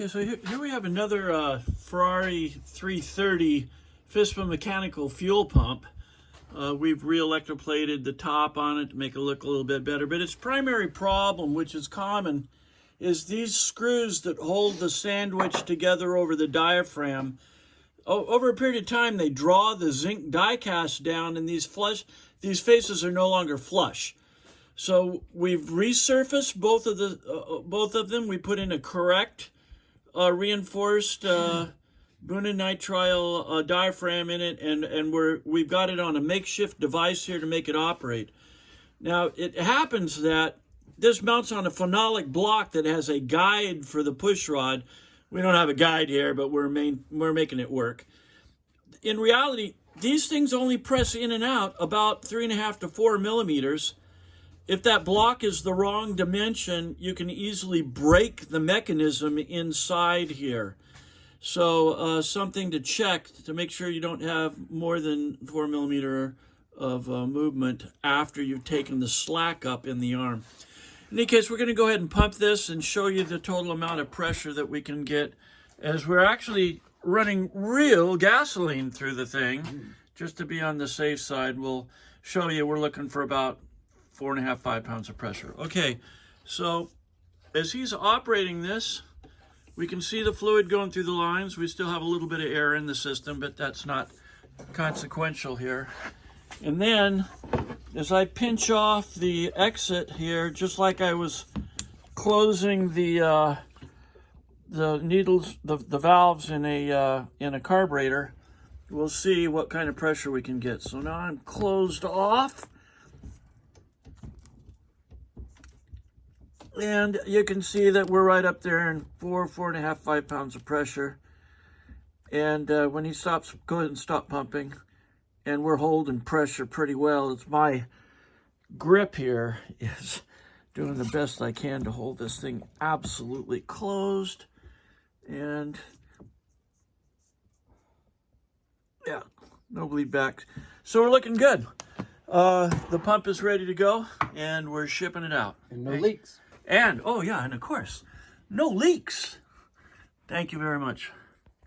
Okay, so here we have another Ferrari 330 FISPA mechanical fuel pump. We've re-electroplated the top on it to make it look a little bit better, but its primary problem, which is common, is these screws that hold the sandwich together over the diaphragm. Over a period of time, they draw the zinc die cast down, and these faces are no longer flush. So we've resurfaced both of them. We put in a correct reinforced nitrile diaphragm in it, and we've got it on a makeshift device here to make it operate. Now it happens that this mounts on a phenolic block that has a guide for the push rod. We don't have a guide here, but we're making it work. In reality, these things only press in and out about 3.5 to 4 millimeters. If that block is the wrong dimension, you can easily break the mechanism inside here. So something to check to make sure you don't have more than 4 millimeter of movement after you've taken the slack up in the arm. In any case, we're going to go ahead and pump this and show you the total amount of pressure that we can get as we're actually running real gasoline through the thing. Just to be on the safe side, we'll show you we're looking for about 4.5, 5 pounds of pressure. Okay, so as he's operating this, we can see the fluid going through the lines. We still have a little bit of air in the system, but that's not consequential here. And then, as I pinch off the exit here, just like I was closing the needles, the valves in a carburetor, we'll see what kind of pressure we can get. So now I'm closed off. And you can see that we're right up there in 4.5, 5 pounds of pressure. And when he stops, go ahead and stop pumping. And we're holding pressure pretty well. It's my grip here is doing the best I can to hold this thing absolutely closed. And yeah, no bleed back. So we're looking good. The pump is ready to go, and we're shipping it out. And no leaks. And, oh yeah, and of course, no leaks. Thank you very much.